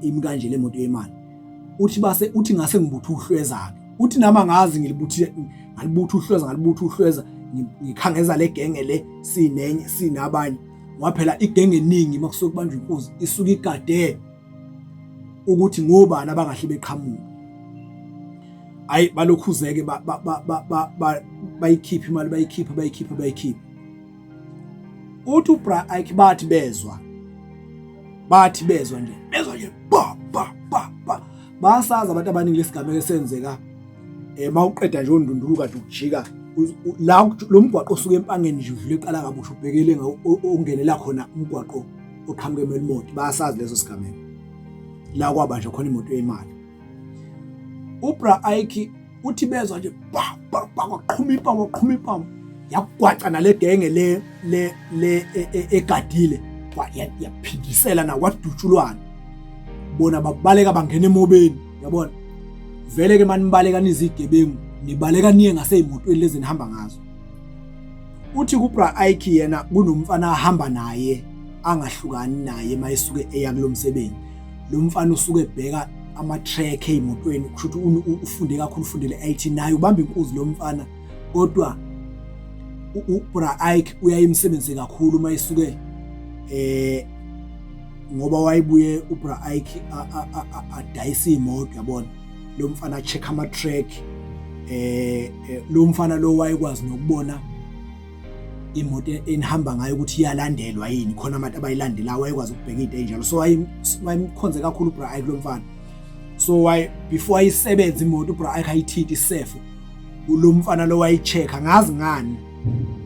imi kanje le moto yemali uthi ngase ngibuthe uhlwezake uthi nama ngazi ngalibutha uhlweza ngikhangeza le genge le sinabanye ngoba phela igenge eningi makusuka kubanjwe inkunzi isuka igade ukuthi ngobani abangahle beqhamuka ayi balokhuzeke bayikhipha imali bayikhipha uthi uBra Ike bathi bezwa nje ba basaza abantu abaningi lesigameko esenzeka mawuqeda nje undundulu kade ukujika la lo mgwaqo osuka empangeni nje udlule eqala kabusha ubhekele ongenela khona umgwaqo oqhamuke emelimoto basazi leso sigameko la kwaba nje khona imoto yemali uBra Ike uthi bezwa nje kwaqhuma ipama yakugwaca nale genge le egadile yaphindisela na kwadutshulwana bona bakubaleka bangena emobeni yabona vele ke manibaleka nizigebengu nibaleka niye ngaseyimotweni lezi nihamba ngazo uthi kuBra Ike yena kunomfana ahamba naye angahlukani naye mayisuke eya kulomsebenzi lo mfana usuke ebheka ama-track ey'motweni kusho ukuthi ufunde kakhulu ufundele IT naye ubamba inkuzi lo mfana kodwa uBra Ike uyayimsebenzi kakhulu mayisuke ngoba wayibuye uBra Ike adayisa imoto yabona lo mfana check ama-track lo mfana lo wayekwazi nokubona imoto enihamba ngayo ukuthi iyalandelwa yini khona abantu abayilandelayo wayekwazi ukubheka into enjalo so wayimkhonze kakhulu uBra Ike lo mfana so before ayisebenza imoto uBra Ike ayithinta isefo lo mfana lo wayichecka ngazi ngani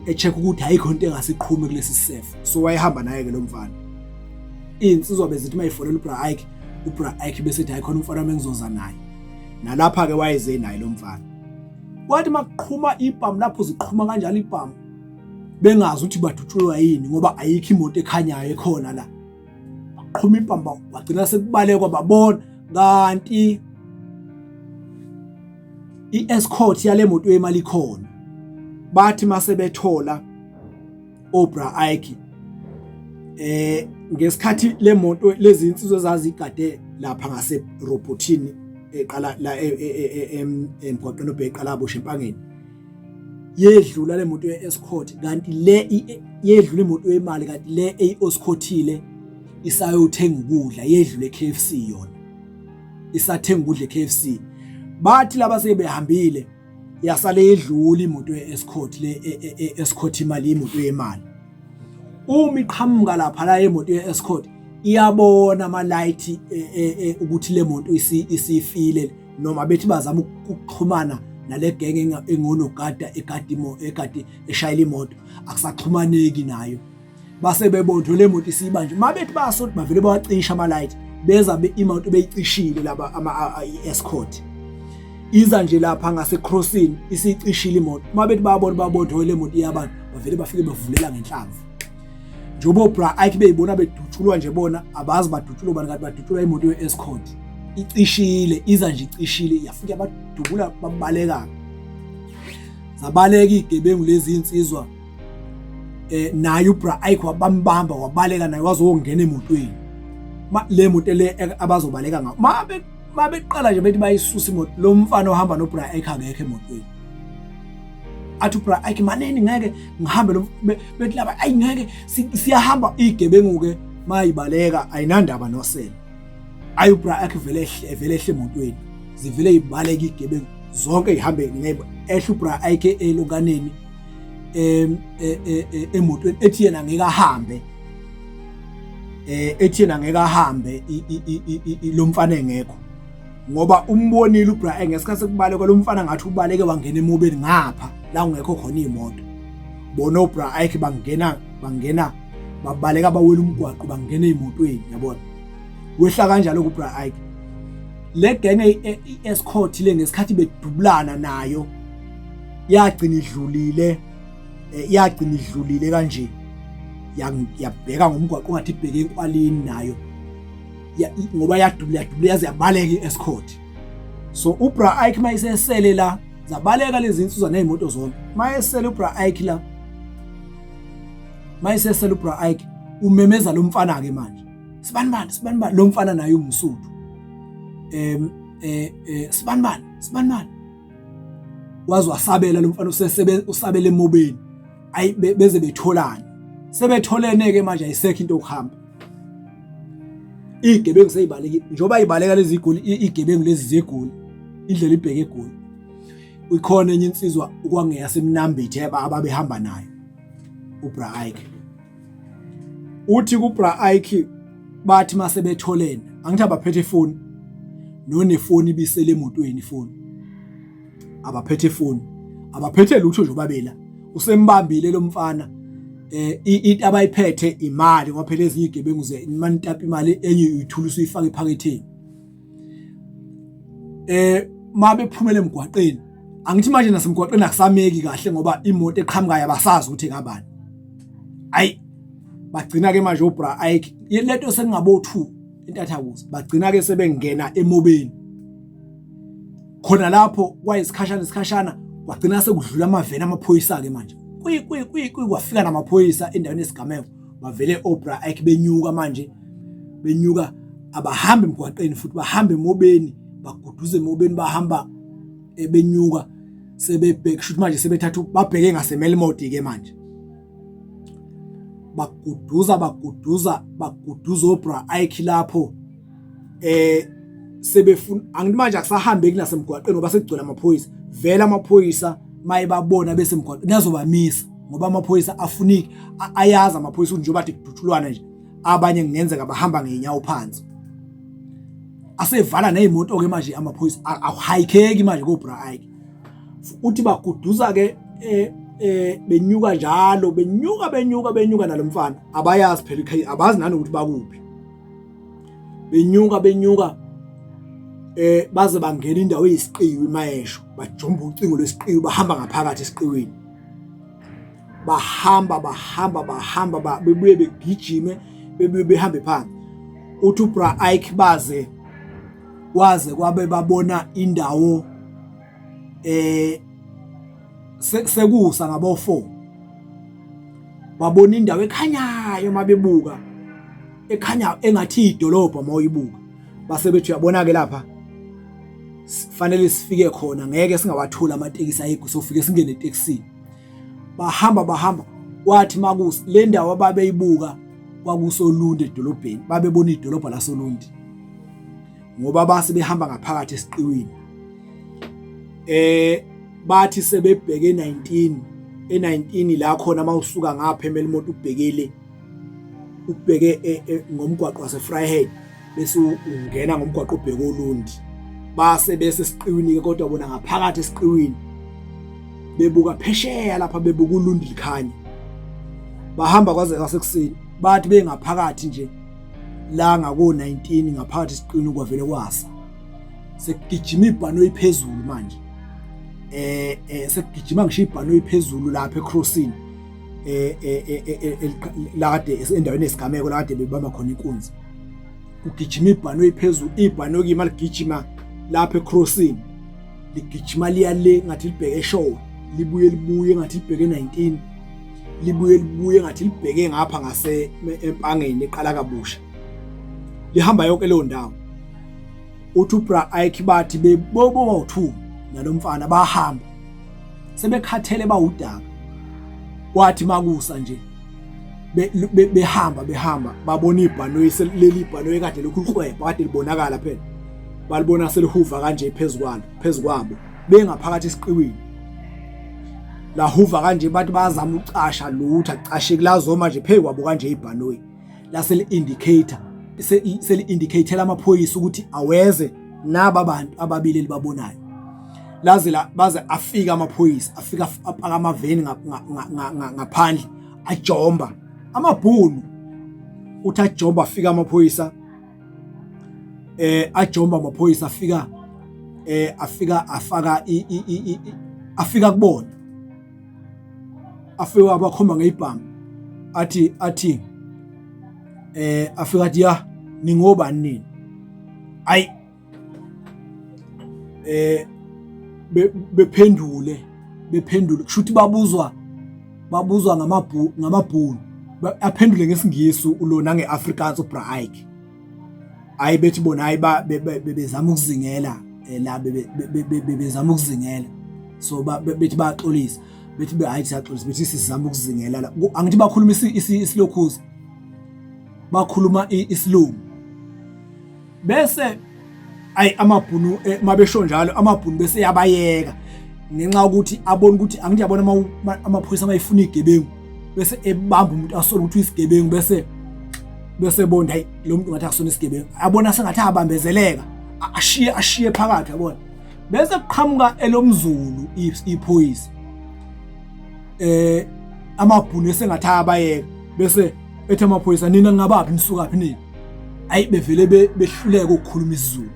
echeck ukuthi ayikho into engasiqhumi kulesi sefo so wayehamba naye ke lo mfana insizwa bezithi mayifonela uBra Ike bese ethi ayikhona umfana mengizoza naye nalapha ke wayeze naye lo mfana wathi makuqhuma ibhamu lapho ziqhuma kanjalo ibhamu bengazi ukuthi badutshulwa yini ngoba ayikho imoto ekhanyayo ekhona la baqhuma ibhamu wagcina sekubalekwa babona kanti i-escort yale moto yemali ikhona bathi masebethola uBra Ike ngesikhathi le moto lezi insizwe zazigade lapha ngase robotini eqala la emgwaqweni obheqala abusha empangeni yedlula le moto ye-escort kanti le yedlula imoto yemali kanti le escortile isayothenga ukudla yedlule eKFC yona isathenga ukudla eKFC bathi laba sebehambile yasale yedlula imoto ye-escort le escort imali imoto yemali uma iqhamuka lapha la imoto ye-escort iyabona ama-light ukuthi le moto isifile noma bethi bazama ukuxhumana nale genge engonogada egadi eshayela imoto akusaxhumaneki nayo base bebondwe le moto isibanje mabethi basothi bavele bawacisha ama-light beza imoto beyicishile laba ama-escort iza nje lapha ngase crossing isicishile imoto mabethi babondwe le moto yabantu bavele bafike bevulela ngenhlamvu njobo uBra Ike beyibona bedutshulwa nje bona abazi badutshulwa bani kanti badutshulwa imoto ye-escort icishile iza nje icishile yafika badubula babaleka zabaleka igebengu lezi insizwa naye uBra Ike wabambamba wabaleka naye wazongena emotweni le moto le abazobaleka ngayo mabeqala nje bethi bayisusa imoto lo mfana ohamba noBra Ike angekho emotweni athi uBra Ike maneni ngeke ngihambe lo bethi laba ayi ngeke siyahamba igebengu ke mayibaleka ayinandaba nosela ayi uBra Ike vele ehle emotweni zivele ibaleka igebengu zonke ihambe ngeke ehle uBra Ike elonganeni emotweni ethi yena ngeke ahambe lo mfana engekho ngoba umbonile uBra Ike ngesikhathi sekubaleka lo mfana ngathi ubaleke wangena emobeni ngapha la ungekho khona imoto bona uBra Ike bangena babaleka bawela umgwaqo bangena emotweni yabona wehla kanjalo kuBra Ike le genge i-escort le ngesikhathi bedubulana nayo yagcina idlulile kanje yabheka ngomgwaqo ongathi ibheke enkwaleni nayo ngoba yadubula yaze yabaleka i-escort so uBra Ike mayisesele la zabaleka lezi insizwa nezimoto zonke mayesele uBra Ike la mayisesele uBra Ike umemeza lo mfana ke manje Sibanibani lo mfana naye umsuthu. Sibanibani wazi wasabela lo mfana usabela emobeni ayi beze betholana sebetholene ke manje ayisekho into okuhamba igebengu seyibalekile njoba ibaleka lezi igoli igebengu lezi zegoli indlela ibheke egoli ukhona enye insizwa okwangeyasemnambithi ababehamba nayo uBra Ike uthi kuBra Ike bathi mase betholene angithi abaphethe ifoni nonefoni ibisele emotweni ifoni abaphethe ifoni abaphethe lutho nje babela usembambile lo mfana into abayiphethe imali ngoba phela ezinye igebengu ze manitapa imali enye uyithula uyifaka ephaketheni mabe phumele emgwaqeni angithi manje nasemgwaqeni akusameki kahle ngoba imoto eqhamukayo abasazi ukuthi ngabani ayi bagcina ke manje uBra Ike lento sekungabo2 intathakuza bagcina ke sebengena emobeni khona lapho kwayisikhashana kwagcina sekudlula amaveni amaphoyisa ke manje kwafika namaphoyisa endaweni yesigameko bavele uBra Ike benyuka manje benyuka abahamba emgwaqeni futhi bahamba emobeni baguduze emobeni bahamba benyuka sebebheka shothi manje sebethatha babheke ngaseMelmodi ke manje baguduza uBra Ike lapho sebefuna angithi manje akusahambe kunasemgwaqeni ngoba sekugcwele amaphoyisa vela amaphoyisa mayebabona bese emgwaqeni yazobamisa ngoba amaphoyisa afuniki ayazi amaphoyisa nje bathi kuduthulwana nje abanye kungenzeka bahamba ngenyawo phansi asevala nezimoto ke manje amaphoyisa awuhayikeki manje kuBra Ike uthi baguduza ke benyuka njalo benyuka nalomfana abayazi phela abazi nani ukuthi bakuphi benyuka baze bangena indawo yesiqiwi imayesho bajomba ucingo lwesiqiwi bahamba ngaphakathi esiqiweni bahamba bebuye begijime bebuye behambe phansi uthi uBra Ike waze kwabe babona indawo sekusa ngabo 4 babona indawo ekhanyayo mabebuka ekhanya engathi idolobha mawuyibuka base bethi uyabona ke lapha fanele sifike khona ngeke singawathula amatekisi ayikho sofike singene eTaxini bahamba wathi makusi le ndawo ababeyibuka kwakusolunde edolobheni babebona idolobha lasolunde ngoba base behamba ngaphakathi esiqiwini bathi sebebheke 19 la khona mawusuka ngapha eMelmoti ubheke ngomgwaqo waseVryheid bese ungena ngomgwaqo ubheke olundi base bese siqiwini ke kodwa bona ngaphakathi esiqiwini bebuka phesheya lapha bebuka ulundi likhanya bahamba kwaze kwasekuseni bathi bengaphakathi nje la ngako 19 ngaphakathi esiqiwini kwavele kwasa sekugijima ibhano iphezulu manje sekugijima ngisho ibhano iphezulu lapha eCrossing la kade endaweni yesigameko la kade bebamba khona inkunzi kugijima ibhano iphezulu ibhano ke imali gijima lapha eCrossing ligijima liyale ngathi libheke eShowe libuye ngathi libheke 19 libuye ngathi libheke ngapha ngase empangeni eqala kabusha lihamba yonke leyo ndawo uthi uBra Ike bathi bebobo bawu2 nalomfana bahamba sebekhathele bawudaka wathi makusa nje behamba babona ibhano leli ibhano ekade lokuhlweba kade libonakala phela balibona selihuva kanje phezukwabo bengaphakathi esiqiwini la huva kanje bathi bazama ucasha lutho acashe kulazo manje phekwabo kanje ibhano la seli indicator lamaphoyisa ukuthi aweze naba abantu ababili libabonayo baze afika amaphoyisa afika apaka amaveni ngaphandle ajomba amabhunu uthi ajomba afika amaphoyisa ajomba amaphoyisa afika kubona afika abakhomba ngeibhamu athi afika athi ya ningobani nini ayi bephendule kushuthi babuzwa ngamabhunu aphendule ngesingisi ulona ngeAfrikaans uBra Ike hayi bethi bona hayi bezama ukuzingela la bezama ukuzingela so bethi baxolisa bethi hayi siyaxolisa bethi sizama ukuzingela la angithi bakhuluma isilokhuzi bakhuluma isilungu bese ayi amabhunu mabesho njalo amabhunu bese yabayeka ngenxa ukuthi abona ukuthi angithi yabona amaphoyisa mayifuna igebengu bese ebamba umuntu asola ukuthi isigebengu bese bonda hayi lo muntu ngathi akusona isigebengu abona sengathi abambezeleka ashiye phakathi yabona bese kuqhamuka elomzulu iphoyisa amabhunu esengathi abayeka bese ethi amaphoyisa nina ngabaphi nisukaphi nini ayi bevele behluleka ukukhuluma isiZulu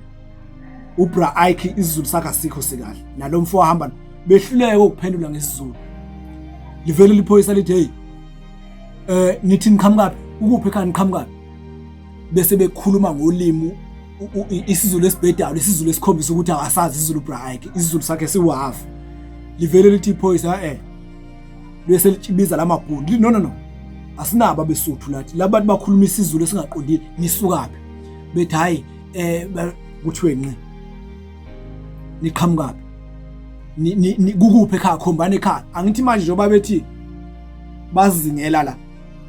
uBra Ike isiZulu sakhe asikho sikahle nalomfo wahamba behluleka ukuphendula ngesizulu livele liphoyisa lithi hey nithi niqhamukapi ukuphi ekhaya niqhamukapi bese bekhuluma ngolimi isiZulu esibhedalo isiZulu esikhombisa ukuthi akasazi isiZulu Bra Ike isiZulu sakhe siwahafu livele lithi iphoyisa bese lichibiza lamabhunu no asinabo abesuthu lathi labantu bakhuluma isiZulu esingaqondile nisukapi bethi hayi kuthiwe nqe niqhamukapi ni kukuphi ekhaya khombani ekhaya angithi manje njoba bethi bazingela la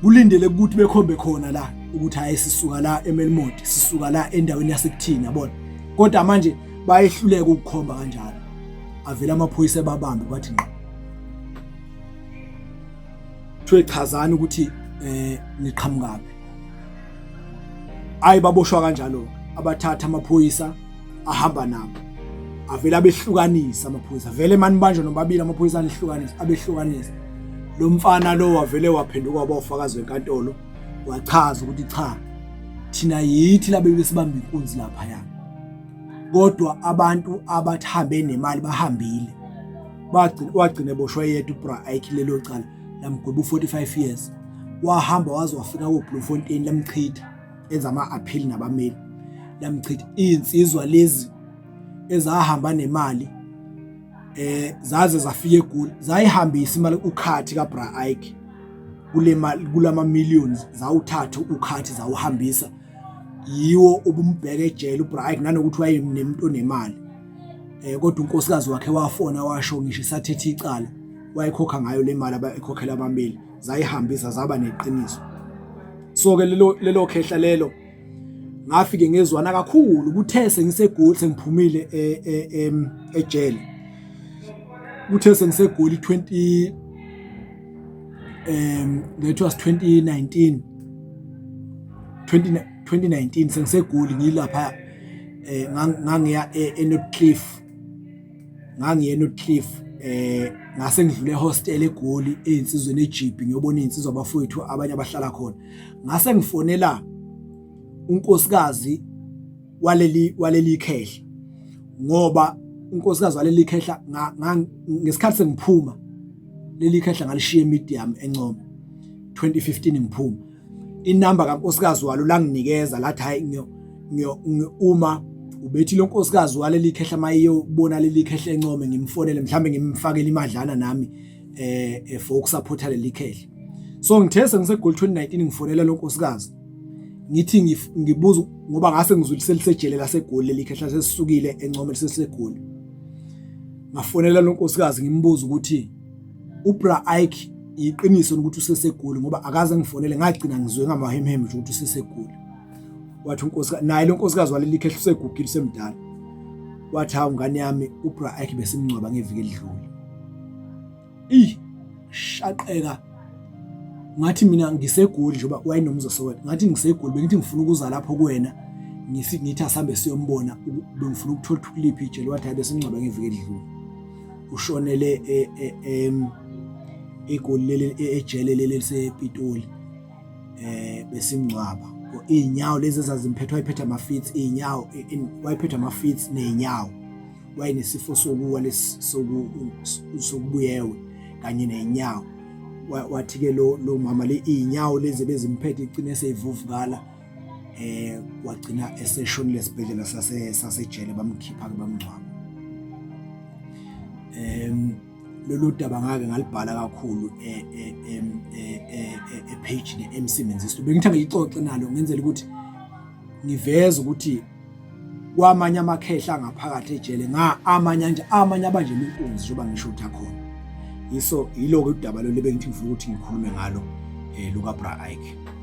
kulindele ukuthi bekhombe khona la ukuthi hayi sisuka la eMelmont sisuka la endaweni yasekuthini yabona kodwa manje bayehluleka ukukhomba kanjalo avela amaphoyisa babambe bathi ngqa chazana ukuthi niqhamukapi ayi baboshwa kanjalo abathatha amaphoyisa ahamba nabo avela behlukanisa amaphoyisa vele mani banjwe nobabili amaphoyisa abehlukanisa lo mfana lo wavele waphenduka abofakazi wenkantolo wachaza ukuthi cha thina yithi labe besibamba inkunzi lapha yana kodwa abantu abathambe nemali bahambile wagcina eboshwe yedwa uBra Ike lelo cala lamgweba 45 years wahamba waze wafika kuBloemfontein lamchitha enza ama-appeal nabameli lamchitha insizwa lezi ezahamba nemali zaze zafika eGoli zayihambisa imali ukhathi kaBra Ike kulama millions zawuthatha ukhathi zawuhambisa yiwo obumbheka ejele uBra Ike nanokuthi wayenemuntu onemali kodwa unkosikazi wakhe wafona washo ngisho isathethe icala wayikhokha ngayo le mali abayikhokhela abameli zayihambisa zaba neqiniso so ke lelo khehla lelo ngafike ngezwana kakhulu kuthe sengiseGoli sengiphumile ejele kuthe sengiseGoli 2019 sengiseGoli ngilapha ngangiya eNorthcliffe ngase ngidlule hostel eGoli einsizweni eJipi ngiyobona insizwa abafowethu abanye abahlala khona ngase ngifonela unkosikazi waleli khehla ngoba unkosikazi waleli khehla ngesikhathi sengiphuma leli khehla ngalishiya eMedium eNcoma 2015 ngiphuma inamba kankosikazi walo la nginikeza lathi hayi uma ubethi lo nkosikazi waleli khehla mayiyobona leli khehla eNcoma ngimfonele mhlambe ngimfakele imadlana nami for ukusupporta leli khehla so ngithe sengiseGoli 2019 ngifonela lo nkosikazi ngithi ngibuza ngoba ngase ngizulise laseGoli leli khehla sesisukile eNcoma liseseGoli ngafonela lo nkosikazi ngimbuza ukuthi uBra Ike iqiniso ukuthi useseGoli ngoba akaze ngifonele ngagcina ngizwe ngamahemheme ukuthi useseGoli wathi unkosikazi naye lo nkosikazi waleli khehla usegugile semdala wathi ha ngane yami uBra Ike besimngcwaba ngeviki elidlule shaqeka ngathi mina ngiseGoli njengoba wayenomzo soweto ngathi ngiseGoli bengithi ngifuna ukuza lapho kuwena ngithi asambe siyombona bengifuna ukuthola ukuliphi ijele wathi besimngcwaba ngeviki elidlule ushonele eGoli leli ejele leli lisePitoli besimngcwaba inyawo lezi ezazimphethe wayiphethe amafits inyawo wayiphethe amafits nenyawo wayenesifo sokuwa sokubuyewe kanye nenyawo wathi ke lo mama le inyawo lezi bezimphethe igcine seyivuvukala wagcina eseshoni lesibhedlela sasejele bamkhipha bamngcwaba lolu daba ngake ngalibhala kakhulu page neMsebenzi bengithe ngiyixoxe nalo ngenzela ukuthi ngiveza ukuthi kwamanye amakhehla angaphakathi ejele amanye abanjelwe inkunzi njengoba ngisho ukuthi akhona. Yilo-ke udaba libe ngithi ngifuna ukuthi ngikhulume ngalo luka Bra Ike.